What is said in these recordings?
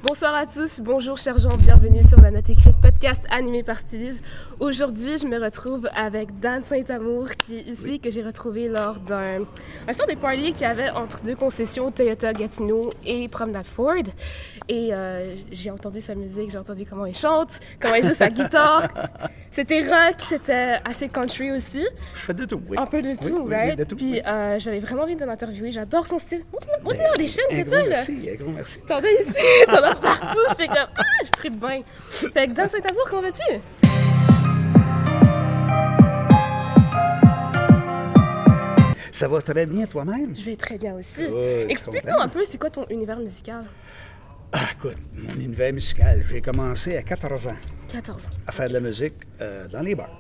Bonsoir à tous, bonjour chers gens, bienvenue sur La Note Écrite, podcast animé par Stylise. Aujourd'hui, je me retrouve avec Dan Saint-Amour qui est ici, que j'ai retrouvé lors d'un sort de party qu'il y avait entre deux concessions, Toyota Gatineau et Promenade Ford. Et j'ai entendu sa musique, j'ai entendu comment il chante, comment il joue sa guitare. C'était rock, c'était assez country aussi. Je fais de tout, oui. Un peu de tout, oui, right? Oui, de tout, Puis oui. J'avais vraiment envie de l'interviewer, j'adore son style. Montre-moi les chaînes que t'as, là. Merci, un gros merci. T'en as ici, t'en as partout. J'étais comme, je tripe bien. Fait que Dan Saint-Amour, comment vas-tu? Ça va très bien toi-même? Je vais très bien aussi. Good, Explique-nous content. un peu, c'est quoi ton univers musical? Ah, écoute, mon univers musical, j'ai commencé à 14 ans 14 ans. à faire de la musique dans les bars.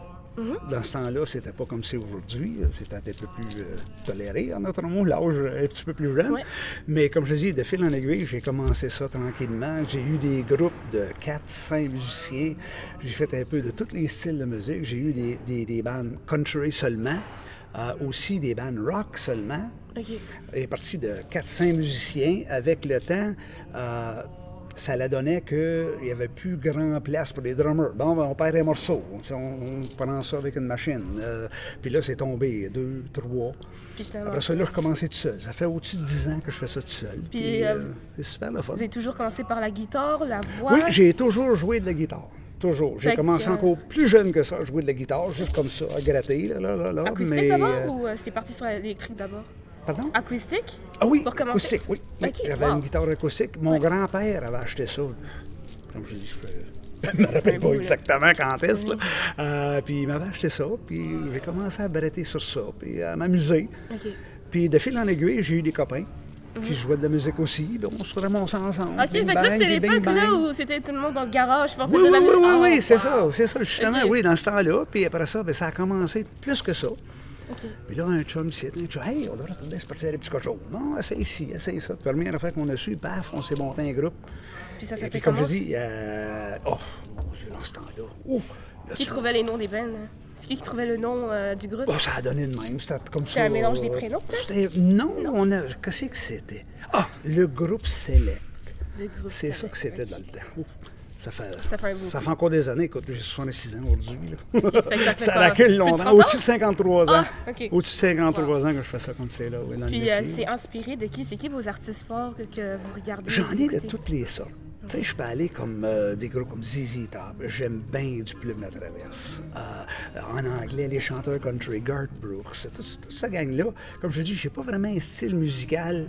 Dans ce temps-là, c'était pas comme c'est aujourd'hui. C'était un peu plus toléré, en notre mot, l'âge un petit peu plus jeune. Ouais. Mais comme je dis, de fil en aiguille, j'ai commencé ça tranquillement. J'ai eu des groupes de 4-5 musiciens. J'ai fait un peu de tous les styles de musique. J'ai eu des bandes country seulement, aussi des bandes rock seulement. OK. Il est parti de 4-5 musiciens. Avec le temps, ça la donnait qu'il n'y avait plus grand place pour les drummers. Bon, on perd un morceau. On prend ça avec une machine. Puis là, c'est tombé 2, 3. Puis finalement, Après ça, là, je commençais tout seul. Ça fait au-dessus de 10 ans que je fais ça tout seul. Puis, c'est super le fun. vous avez toujours commencé par la guitare, la voix? Oui, j'ai toujours joué de la guitare. Toujours. J'ai Fait commencé que, encore plus jeune que ça à jouer de la guitare, juste comme ça, à gratter. Là. Acoustique Mais, d'abord ou c'était parti sur l'électrique d'abord? Pardon? Acoustique? Ah oui, Pour commencer? acoustique, oui. Oui, Ok, j'avais wow. une guitare acoustique. Mon grand-père avait acheté ça. Comme je dis, je ne me fait rappelle un pas bout, là. exactement quand est-ce. Là. Puis il m'avait acheté ça, puis j'ai commencé à bretter sur ça, puis à m'amuser. OK. Puis de fil en aiguille, j'ai eu des copains qui jouaient de la musique aussi. Puis on se ramassait ensemble. OK, fait Bing que ça, bang, c'était des bing l'époque là bang. où c'était tout le monde dans le garage pour Oui, faire de la oui, musique. oui, Oh, c'est wow. ça, justement, Ok. oui, dans ce temps-là. Puis après ça, ben, ça a commencé plus que ça. OK. Puis là, un chum ici, un chum, hey, on devrait peut-être se partir des petits cochons. Non, essaye ici, essaye ça. Puis la première affaire qu'on a su, paf, on s'est monté un groupe. Puis ça Et s'appelait puis comme comment? je dis, mon Dieu, dans ce temps-là, là, Qui trouvait les noms des bands? C'est qui trouvait le nom du groupe? Oh, ça a donné de même, c'était comme ça. C'est un mélange des prénoms, peut-être? Non, qu'est-ce que c'était? Ah, le groupe Select. Le groupe C'est ça Select, que c'était ok. dans le temps. Ouf, Ça fait un bout. ça fait encore des années, écoute, j'ai 66 ans aujourd'hui. Là. Fait que ça fait Ça quoi? recule Plus de longtemps, 30 ans? au-dessus de 53 ans. Ah, ok. Au-dessus de 53 ans que je fais ça comme c'est là, oui, dans le Puis métier. c'est inspiré de qui? C'est qui vos artistes forts que vous regardez? J'en vous ai de écoutez? toutes les sortes. Tu sais, je peux aller comme des groupes comme ZZ Top. J'aime bien du Plume La Traverse. En anglais, les chanteurs country, Garth Brooks, toute cette gang-là. Comme je dis, j'ai pas vraiment un style musical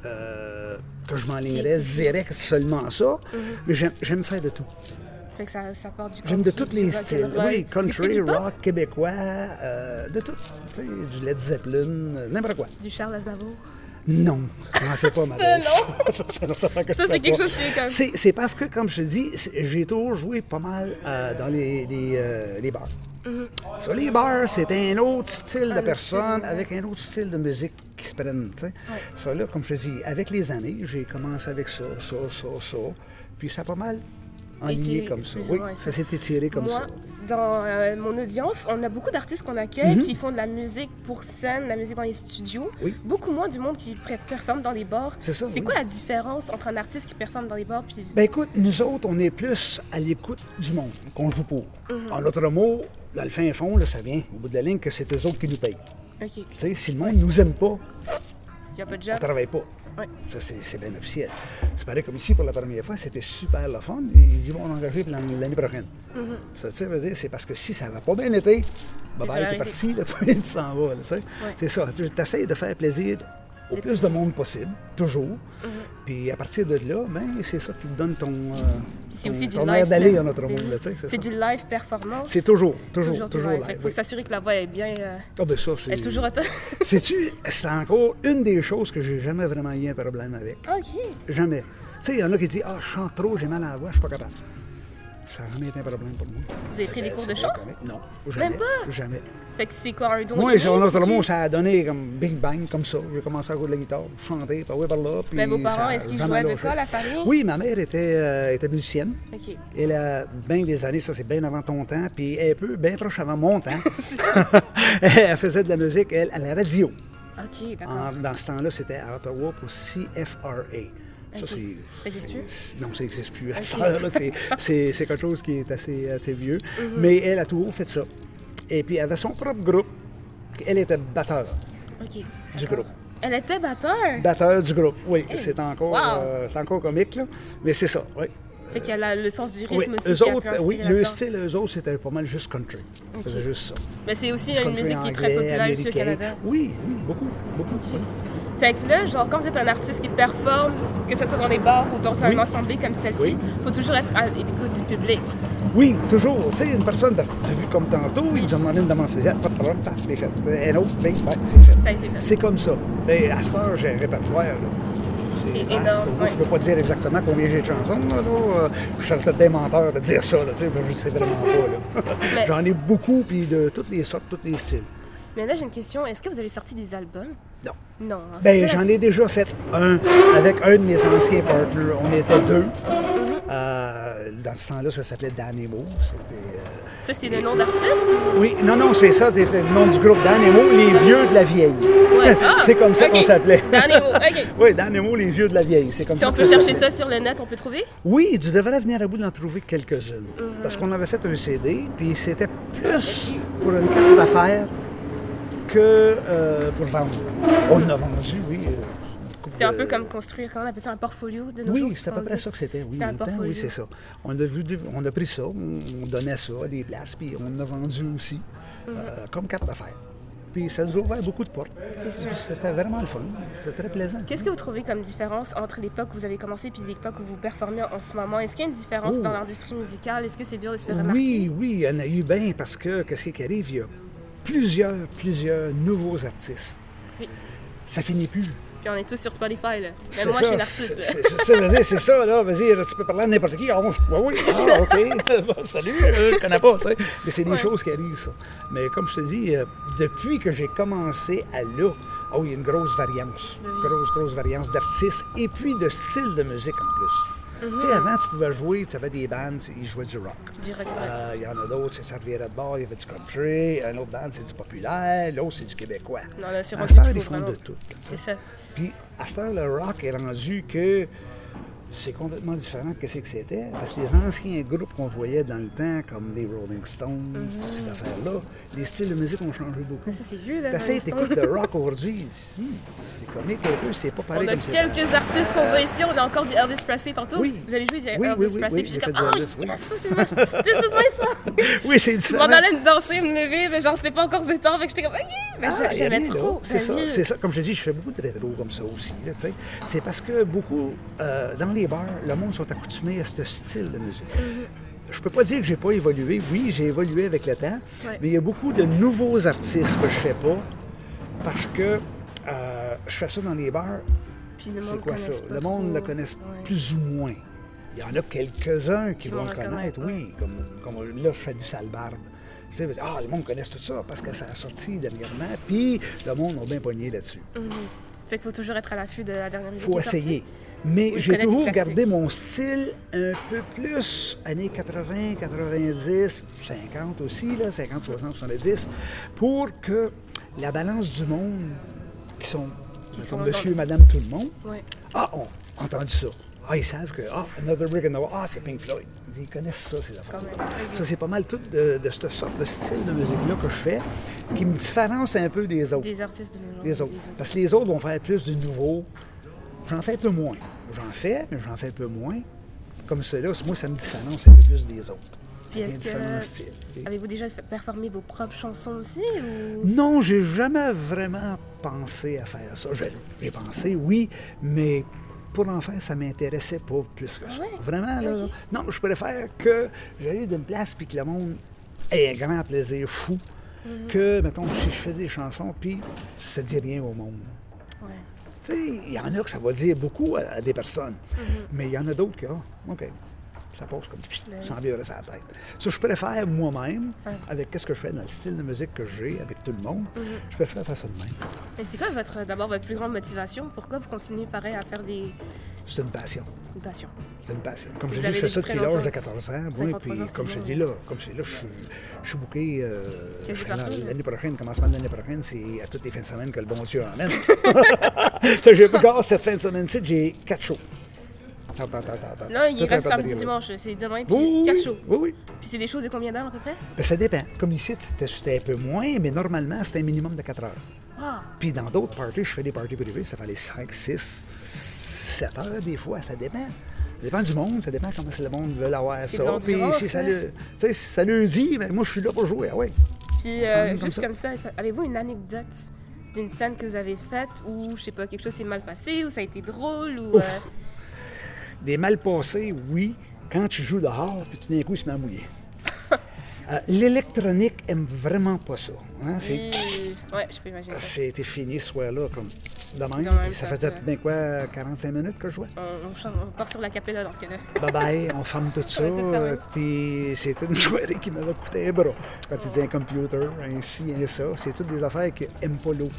que je m'enlignerais direct seulement ça, mais j'aime faire de tout. Fait que ça part du country. J'aime de tous du les rock and styles. roll. Oui, Vous écoutez country, du pop? rock, québécois, de tout. Tu sais, du Led Zeppelin, n'importe quoi. Du Charles Aznavour? Non, je n'en fais pas ma Ça, belle. non. Ça, c'est une autre affaire que je Ça, fais c'est quelque pas. chose qui est comme... C'est parce que, comme je te dis, j'ai toujours joué pas mal dans les bars. Sur les bars, c'est un autre style de personne avec un autre style de musique qui se prennent. Tu sais. Ça, là, comme je te dis, avec les années, j'ai commencé avec ça. Puis ça a pas mal enligné Été comme ça. plus ou Oui, moins ça s'est étiré comme Moi, ça. dans mon audience, on a beaucoup d'artistes qu'on accueille qui font de la musique pour scène, de la musique dans les studios. Oui. Beaucoup moins du monde qui performe dans les bars. C'est ça, oui. quoi la différence entre un artiste qui performe dans les bars puis... Ben écoute, nous autres, on est plus à l'écoute du monde qu'on joue pour. En autre mot, dans le fin fond, là, ça vient au bout de la ligne que c'est eux autres qui nous payent. OK. Tu sais, si le monde nous aime pas, Il n'y a pas de on job. travaille pas. Ouais. Ça, c'est bien officiel. C'est pareil comme ici pour la première fois, c'était super le fun. Ils vont l'engager pour l'année prochaine. Ça, tu sais, veut dire, c'est parce que si ça va pas bien été, ça va bye, t'es arrêter. parti, là, puis tu s'en vas. Là, tu sais. C'est ça. Tu essaies de faire plaisir au plus de monde possible, toujours. Puis à partir de là, ben, c'est ça qui te donne ton, C'est aussi du ton live. air d'aller en per- notre Ben monde. oui. Là, tu sais, C'est ça. du live performance. C'est toujours du live. live. Fait qu'il faut oui. s'assurer que la voix est bien... Ah ben ça, c'est... est toujours autant. Sais-tu, c'est encore une des choses que j'ai jamais vraiment eu un problème avec. OK. Jamais. Tu sais, il y en a qui disent « Ah, je chante trop, j'ai mal à la voix, je suis pas capable. » Ça n'a jamais été un problème pour moi. Vous avez pris des cours de C'est chant? correct. Non, jamais. Même pas? Jamais. Fait que c'est quoi un don Moi, inné, sur notre c'est-tu? mot, ça a donné comme bing bang, comme ça. J'ai commencé à jouer de la guitare, chanter, par par là. Puis Mais vos parents, ça a est-ce qu'ils jamais jouaient de lâché. quoi, la famille? Oui, ma mère était musicienne. OK. Elle a bien des années, ça c'est bien avant ton temps, puis un peu, bien proche avant mon temps. Elle faisait de la musique, elle, à la radio. OK, d'accord. Dans ce temps-là, c'était à Ottawa pour CFRA. Ça, Ça existe plus? Non, ça n'existe plus. À Ok. cette heure-là, c'est quelque chose qui est assez vieux. Mais elle a toujours fait ça. Et puis, elle avait son propre groupe. Elle était batteur OK. du D'accord. groupe. Elle était batteur? Batteur du groupe, oui. Hey, C'est wow. encore comique, là. Mais c'est ça, oui. Fait qu'il y a le sens du rythme Oui, aussi eux qui a pu autres, inspirer oui, le là-dedans. style, eux autres, c'était pas mal juste country. Ok. C'était juste ça. Mais c'est aussi Du une country musique qui est très anglais, populaire ici au américain. Canada. Oui, beaucoup. Ok. Fait que là, genre, quand vous êtes un artiste qui performe, que ce soit dans les bars ou dans un Oui. ensemble comme celle-ci, Oui. il faut toujours être à l'écoute du public. Oui, toujours. Tu sais, une personne, t'as vu comme tantôt, il nous a demandé une demande spéciale, pas de problème, paf, c'est fait. Un autre, bing, bang, c'est fait. Ça a été fait. C'est comme ça. Mais à cette heure, j'ai un répertoire, là. C'est énorme, vaste. ouais. Je peux pas dire exactement combien j'ai de chansons, là. Je serais peut-être des menteurs de dire ça, là, tu sais, je sais vraiment pas, là. Mais- J'en ai beaucoup, puis de toutes les sortes, tous les styles. Mais là, j'ai une question. Est-ce que vous avez sorti des albums? Non. Non. hein, Ben, c'est ça, j'en là- ai déjà fait un avec un de mes anciens partners. On était deux. Dans ce temps-là, ça s'appelait Dan Emo. Ça, c'était le nom d'artiste ou... Oui, non, c'est ça, c'était le nom du groupe Dan Emo, les vieux de la vieille. Ouais. Ah, C'est comme ça ok. qu'on s'appelait. Dan Emo, OK. Oui, Dan Emo, les vieux de la vieille. C'est comme Si ça on que peut chercher s'appelait. ça sur le net, on peut trouver? Oui, tu devrais venir à bout d'en trouver quelques-unes. Parce qu'on avait fait un CD, puis c'était plus pour une carte d'affaires que pour vendre. On l'a vendu, oui. C'était un peu comme construire, comment on appelle ça, un portfolio de nos jours? Oui, c'est à peu on près dit? ça que c'était. Oui, C'était dans un le temps, portfolio. oui, c'est ça. On a pris ça, on donnait ça à des places, puis on a vendu aussi, comme carte d'affaires. Puis ça nous a ouvert beaucoup de portes. C'est sûr. C'était vraiment le fun. C'était très plaisant. Qu'est-ce que vous trouvez comme différence entre l'époque où vous avez commencé et l'époque où vous performez en ce moment? Est-ce qu'il y a une différence Oh. dans l'industrie musicale? Est-ce que c'est dur de se faire remarquer? Oui, il y en a eu bien parce que, qu'est-ce qui arrive? Il y a plusieurs nouveaux artistes. Oui. Ça finit plus. Puis on est tous sur Spotify, là. Même C'est moi, je suis ça, une artiste, là. c'est ça, là. Vas-y, là, tu peux parler à n'importe qui. Ah, oui, OK. Bon, salut, je connais pas, tu sais. Mais c'est des Ouais. choses qui arrivent, ça. Mais comme je te dis, depuis que j'ai commencé à là, il y a une grosse variance. Oui. Grosse variance d'artistes et puis de style de musique en plus. Tu sais, avant, tu pouvais jouer, tu avais des bandes, ils jouaient du rock. Du rock, Il y en a d'autres, ça revirait de bord, il y avait du country. Un autre band, c'est du populaire. L'autre, c'est du québécois. Non, là, c'est À rendu cette heure, qu'il ils faut font de vraiment- tout. là. C'est ça. Puis, à cette heure, le rock est rendu que c'est complètement différent de ce que c'était. Parce que les anciens groupes qu'on voyait dans le temps, comme les Rolling Stones, ces affaires-là, les styles de musique ont changé beaucoup. Mais ça, c'est vieux, là. T'essayes, Rolling Stone. t'écoutes le rock aujourd'hui, c'est comique un peu, c'est pas pareil On a comme c'était. quelques artistes qu'on voit ici. On a encore du Elvis Presley tantôt. Oui. Vous avez joué du Oui, Elvis oui, Presley. oui, Puis j'ai j'étais fait comme, du oh, Elvis, oui. yes, ça, c'est moi. This is my song. Oui, c'est Je différent. m'en allais me danser, me lever, mais genre, c'était pas encore de temps. Fait que j'étais comme, OK. Mais Ah, y a j'aimais rien, là. trop. C'est ça, J'aimais- c'est ça. Comme je te dis, je fais beaucoup de rétro comme ça aussi. Là, tu sais. C'est parce que beaucoup, dans les bars, le monde sont accoutumés à ce style de musique. Je peux pas dire que j'ai pas évolué. Oui, j'ai évolué avec le temps, Ouais. mais il y a beaucoup de nouveaux artistes que je fais pas parce que je fais ça dans les bars. Puis le C'est monde quoi ça? connaisse pas Le monde trop. le connaît Ouais. plus ou moins. Il y en a quelques-uns qui Qui vont vont le reconnaître, connaître, oui. Comme là, je fais du sale barbe. Tu sais, le monde connaît tout ça parce que ça a sorti dernièrement, puis le monde a bien pogné là-dessus. Fait qu'il faut toujours être à l'affût de la dernière musique. Il faut qui est sortie. essayer. Mais Oui, j'ai connaître toujours les gardé classiques. mon style un peu plus années 80, 90, 50 aussi, là, 50, 60, 70, pour que la balance du monde, qui sont sont mettons, dans- monsieur, madame, tout le monde, Ouais. on a entendu ça. Ils savent que, Another Brick in the Wall, c'est Pink Floyd. Ils connaissent ça, ces affaires. Quand même. Ça, c'est pas mal tout de cette sorte de style de musique-là que je fais, qui me différencie un peu des autres. Des artistes de nos jours. Les autres. Parce que les autres vont faire plus du nouveau. J'en fais un peu moins. J'en fais, mais j'en fais un peu moins. Comme cela, moi, ça me différencie un peu plus des autres. Puis Il y a est-ce différents que styles. avez-vous déjà performé vos propres chansons aussi ou Non, j'ai jamais vraiment pensé à faire ça. J'ai pensé, oui, mais pour en faire, ça m'intéressait pas plus que ça. Ah ouais? Vraiment, là. Ok. Non, je préfère que j'aille d'une place puis que le monde ait un grand plaisir fou que, mettons, si je fais des chansons puis ça dit rien au monde. Ouais. Tu sais, il y en a que ça va dire beaucoup à des personnes, mais il y en a d'autres qui, OK, ça passe comme sans vivre sa tête. Ça, je préfère moi-même, Ouais. avec ce que je fais dans le style de musique que j'ai, avec tout le monde, je préfère faire ça de même. Mais c'est quoi d'abord votre plus grande motivation? Pourquoi vous continuez pareil à faire des... C'est une passion. C'est une passion. C'est une passion. Comme Vous je dis, avez je fais ça depuis depuis très l'âge de longtemps. 14 ans. 53 puis ans, c'est comme je te long. dis là, je suis booké. Quasi partout, là. L'année prochaine, commencement de l'année prochaine, c'est à toutes les fins de semaine que le bon Dieu emmène. Ça, j'ai pas cette fin de semaine-ci, j'ai 4 shows. Là, il Tout reste un samedi, papier, là. dimanche. C'est demain, puis Oui, 4 oui, shows. oui, oui. Puis c'est des shows de combien d'heures à peu près? Ben, ça dépend. Comme ici, c'était un peu moins, mais normalement, c'était un minimum de 4 heures. Ah! Puis dans d'autres parties, je fais des parties privées, ça fait les 5, 6, 7 heures des fois, ça dépend. Ça dépend du monde, ça dépend comment le monde veut avoir C'est ça. de l'endurance, Puis si ça, hein? tu sais, si ça le dit, ben moi je suis là pour jouer, ah ouais. Puis Ça me juste comme comme ça, avez-vous une anecdote d'une scène que vous avez faite où, je sais pas, quelque chose s'est mal passé, ou ça a été drôle, ou... Des mal passés, oui, quand tu joues dehors, puis tout d'un coup, il se met à mouiller. L'électronique aime vraiment pas ça. Hein? Ouais, je peux imaginer ça. C'était fini ce soir-là, comme de même. Quand même, Puis ça ça faisait fait- tout d'un quoi, 45 minutes que je jouais. On part sur la capella dans ce cas-là. Bye-bye, on ferme tout ça. va tout fermer. Puis c'était une soirée qui m'avait coûté un bras. Quand tu dis un computer, un ci, un ça, c'est toutes des affaires qui n'aiment pas l'eau.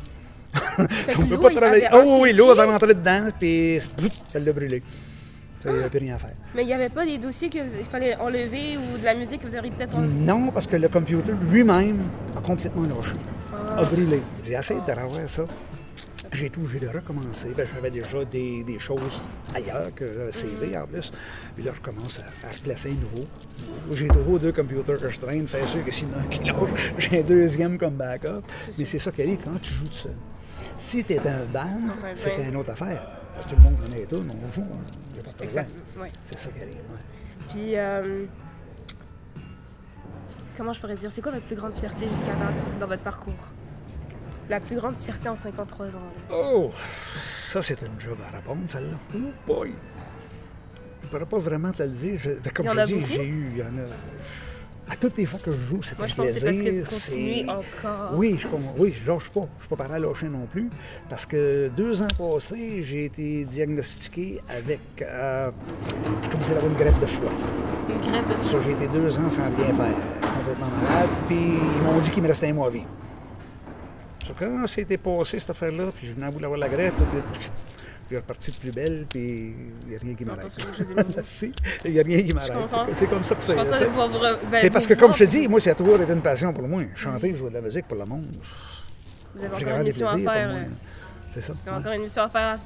Fait que On peut l'eau, pas il travailler. avait Oh oui, l'eau infiltré. avait rentré dedans, puis ça l'a brûlé. Il n'y avait plus rien à faire. Mais il n'y avait pas des dossiers qu'il fallait enlever ou de la musique que vous auriez peut-être enlevé? Non, parce que le computer lui-même a complètement lâché, Ah. a brûlé. J'ai essayé de revoir ça. J'ai tout obligé de recommencer. Ben, j'avais déjà des choses ailleurs que le CV en plus. Puis là, je commence à replacer un nouveau. J'ai toujours 2 computers que je traîne, fait sûr que sinon un qui lâche, j'ai un deuxième comme backup. Mais c'est ça qui arrive quand tu joues tout seul. Si tu es dans un band, Dans un c'est band. une autre affaire. Tout le monde connaît tout, on joue, il n'y a pas de problème. Exact. Ouais. C'est ça qui arrive. Ouais. Puis, comment je pourrais dire, c'est quoi votre plus grande fierté jusqu'à date dans votre parcours? La plus grande fierté en 53 ans. Là. Oh, ça c'est une job à répondre, celle-là. Oh boy! Je ne pourrais pas vraiment te le dire. Comme Il y en je a dis, beaucoup? j'ai eu, il y en a. À toutes les fois que je joue, c'est Moi, un je pense que c'est parce que plaisir. vous continuez encore. Oui, je lâche pas. Je suis pas paré à lâcher non plus. Parce que 2 ans passés, j'ai été diagnostiqué avec. Je suis obligé d'avoir une greffe de foie. Une grève de Ça, j'ai été 2 ans sans rien faire. Complètement malade. Puis ils m'ont dit qu'il me restait un mois à vivre. So, quand c'était passé cette affaire-là, puis je venais à vouloir avoir la greffe, tout est. Puis reparti de plus belle, puis il n'y a rien qui m'arrête. Attention, je dis non. Si, il n'y a rien qui m'arrête. comprends. C'est comme ça que Je c'est. suis contente de pouvoir vous C'est parce que, comme je te dis, moi, ça a toujours été une passion pour moi. Chanter, jouer de la musique pour le monde. Vous avez J'ai encore vraiment une des mission à plaisirs pour faire. moi. là. C'est ça. Vous avez encore une mission à faire.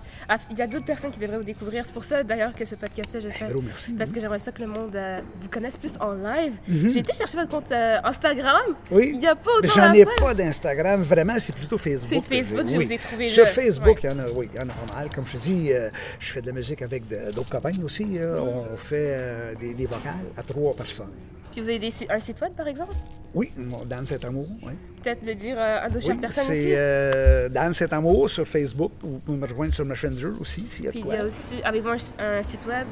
Il y a d'autres personnes qui devraient vous découvrir. C'est pour ça, d'ailleurs, que ce podcast-là, je le fais. Gros merci. Parce que j'aimerais ça que le monde vous connaisse plus en live. J'ai été chercher votre compte Instagram. Oui. Il n'y a pas Mais autant j'en ai d'affaires. pas d'Instagram, vraiment, c'est plutôt Facebook. C'est Facebook, que je oui. vous ai trouvé Sur là. Facebook, Ouais. il y en a pas mal. Comme je te dis, je fais de la musique avec d'autres copains aussi. On fait des vocales à 3 personnes. Puis vous avez un site web, par exemple? Oui, Dan Cet Amour, oui. Peut-être le dire à d'autres Oui, personnes aussi. c'est Dan Cet Amour sur Facebook. Vous pouvez me rejoindre sur Messenger aussi, s'il y a de Puis il quoi. y a aussi, avez-vous un site web?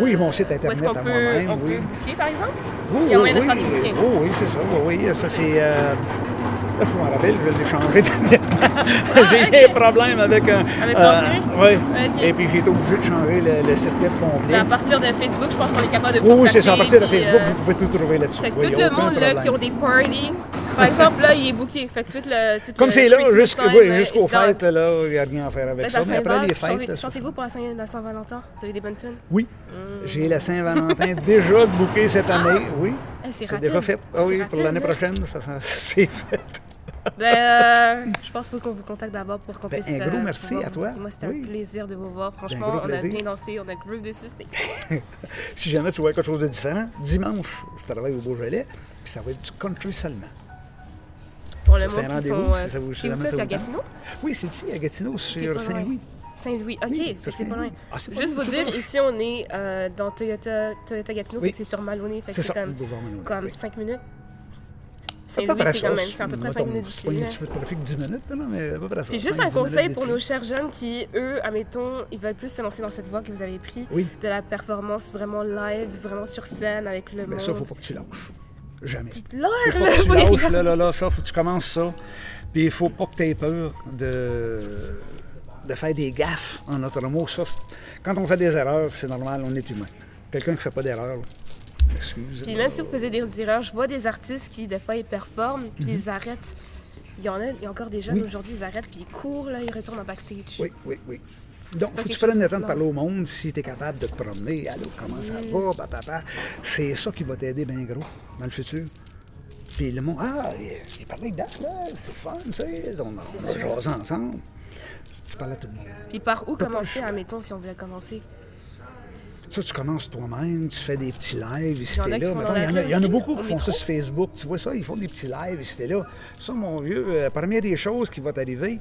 Oui, mon site Où est-ce Internet qu'on à peut, moi-même, on oui. peut booker, par exemple? Oui, Il y a oui, moyen de faire oui. des bookings. Oui, oui, c'est ça. Oui, oui, ça c'est... Là, je m'en rappelle, je vais l'échanger. J'ai ok. un problème avec un... Avec l'ancien? oui. Ok. Et puis j'ai été obligé de changer le site web complet. À partir de Facebook, je pense qu'on est capable de Oui, oui, c'est ça. À contacter, partir de puis, Facebook, vous pouvez tout trouver là-dessus. Fait que Oui, tout y a le aucun monde là, problème. qui ont des parties, par exemple, là, il est booké. Fait que tout Comme le c'est là, Christmas time, jusqu'aux is done. fêtes, là, il n'y a rien à faire avec Peut-être ça. la Mais après Saint-Val, les fêtes... c'est chantez-vous pour la Saint-Valentin? Vous avez des bonnes tunes? Oui. J'ai la Saint-Valentin déjà bookée cette année, oui. Eh, c'est C'est rapide. déjà fait. Ah C'est oui, pour rapide, l'année là. prochaine, c'est fait. Je pense qu'il faut qu'on vous contacte d'abord pour qu'on Ben, puisse. un gros merci pouvoir à toi. Moi, c'était Oui. un plaisir de vous voir. Franchement, gros on a plaisir. bien dansé, on a groove dessus. C'était Si jamais tu vois quelque chose de différent, dimanche, je travaille au Beaujolais, puis ça va être du country seulement. pour le Ça, c'est monde un qui sont. rendez-vous, si ça vous- si C'est où jamais ça? ça C'est à vous tente. Gatineau? Oui, c'est ici, à Gatineau, T'es sur pas loin. Saint-Louis. Saint-Louis, ok, Oui, c'est ça, pas loin. Ah, c'est pas Juste loin, vous c'est dire, pas loin. ici on est dans Toyota Gatineau, Oui. fait que c'est sur Maloney, fait que C'est c'est ça, comme, boulevard Maloney, comme oui. 5 minutes. C'est à peu Saint-Louis, près c'est ça. quand même, c'est à peu près 5 minutes C'est d'ici. pas un là. petit peu de trafic 10 minutes, là, mais à peu près ça. Puis juste 5, un 10 minutes conseil pour d'ici. nos chers jeunes qui, eux, admettons, ils veulent plus se lancer dans cette voie que vous avez pris, Oui. de la performance vraiment live, vraiment sur scène avec le Mais monde. ça, faut pas que tu lâches. Jamais. Dites-leur, Faut là, pas que tu faut les lâches, regarder. là, ça, faut que tu commences ça. Puis il faut pas que tu aies peur de faire des gaffes, en notre mot. Ça, quand on fait des erreurs, c'est normal, on est humain. Quelqu'un qui fait pas d'erreur, excuse. Puis même si vous faisiez des erreurs, je vois des artistes qui, des fois, ils performent, puis ils arrêtent. Il y a encore des jeunes Mhm. Oui. aujourd'hui, ils arrêtent, puis ils courent, là, ils retournent en backstage. Oui, oui, oui. Donc, pas faut que tu quelque chose prennes le de temps de plan. parler au monde si tu es capable de te promener. Allô, comment ça va, papa? C'est ça qui va t'aider bien gros dans le futur. Puis le monde, il parlait avec Dan, là, c'est fun, tu sais, on a jasé ensemble. Tu parles à tout le monde. Puis par où T'as pas le commencer, choix. admettons, si on voulait commencer? Ça, tu commences toi-même, tu fais des petits lives ici Il y en a et qui là. font Mettons, dans la il y en a rue beaucoup aussi, qui au font ça métro. sur Facebook. Tu vois ça, ils font des petits lives ici et là. Ça, mon vieux, première des choses qui va t'arriver,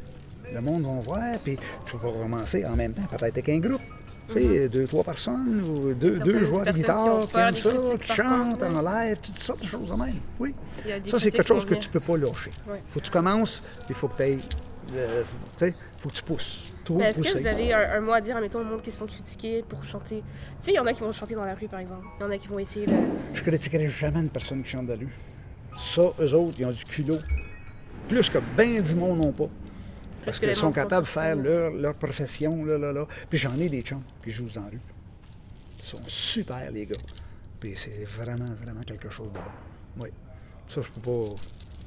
le monde va voir, puis tu vas commencer en même temps, peut-être avec un groupe. Tu sais, 2-3 personnes ou deux Certaines joueurs de personnes qui guitare ont qui peur aiment des ça, critiques, qui par chantent contre, en live, toutes sortes de choses de même. Oui. Il y a des Ça, c'est critiques quelque qui chose vont que venir. tu peux pas lâcher. Ouais. Faut que tu commences, il faut que tu ailles. Faut que tu pousses. Trop Mais est-ce que pousser. vous avez un mot à dire, admettons, au monde qui se font critiquer pour chanter? Tu sais, il y en a qui vont chanter dans la rue, par exemple. Il y en a qui vont essayer de... Je critiquerai jamais une personne qui chante dans la rue. Ça, eux autres, ils ont du culot. Plus que bien du monde n'ont pas. Parce que les qu'ils sont mondes sont capables de sur faire scène leur profession. Là. Puis j'en ai des chants qui jouent dans la rue. Ils sont super, les gars. Puis c'est vraiment, vraiment quelque chose de bon. Oui. Ça, je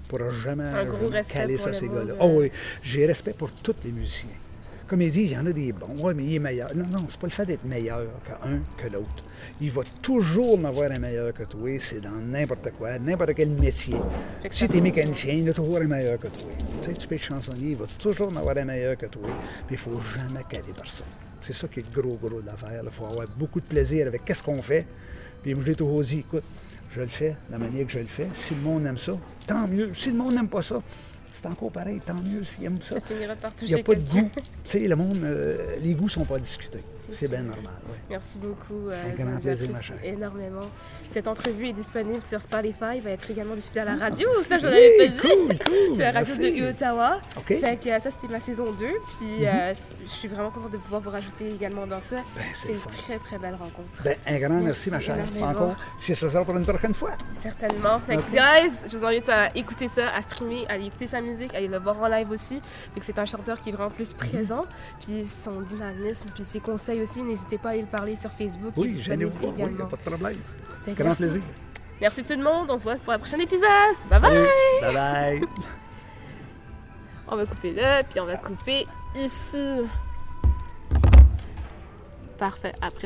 pourrais jamais Un gros respect caler pour ça, le ces monde, gars-là. Oh oui, j'ai respect pour tous les musiciens. Comme ils disent, il y en a des bons. Oui, mais il est meilleur. Non, c'est pas le fait d'être meilleur qu'un que l'autre. Il va toujours en avoir un meilleur que toi. C'est dans n'importe quoi, n'importe quel métier. Si tu es mécanicien, il y en a toujours un meilleur que toi. Tu sais, tu peux être chansonnier, il va toujours en avoir un meilleur que toi. Puis il ne faut jamais caler personne. C'est ça qui est le gros de l'affaire. Il faut avoir beaucoup de plaisir avec qu'est-ce qu'on fait. Puis je l'ai toujours dit, écoute, je le fais de la manière que je le fais. Si le monde aime ça, tant mieux. Si le monde n'aime pas ça, c'est encore pareil, tant mieux s'il aime ça. Ça finira par Il n'y a toucher pas de quelqu'un. goût. Tu sais, le monde, les goûts ne sont pas discutés. C'est bien normal, oui. Merci beaucoup. Un grand plaisir, ma j'apprécie chère. énormément. Cette entrevue est disponible sur Spotify, va être également diffusée à la radio. merci. Ça, je ne l'avais pas dit. Cool. C'est la radio Merci. de Ottawa. OK. Fait que ça, c'était ma saison 2. Puis je suis vraiment contente de pouvoir vous rajouter également dans ça. c'est C'est le une fun. très, très belle rencontre. Ben, un grand merci, ma chère. énormément. Encore, si ça sera pour une prochaine fois. Certainement. Fait que, OK. guys, je vous invite à écouter ça, à streamer, à aller écouter sa musique, à aller le voir en live aussi. Fait que c'est un chanteur qui est vraiment plus présent. Puis son dynamisme, puis ses conseils aussi, n'hésitez pas à aller le parler sur Facebook. Il est Oui, disponible gênez-vous pas. Oui, il n'y également. a pas de problème. Fait que Grand merci. plaisir. Merci tout le monde. On se voit pour le prochain épisode. Bye bye! Bye bye. On va couper là, puis on va couper ici. Parfait. Après.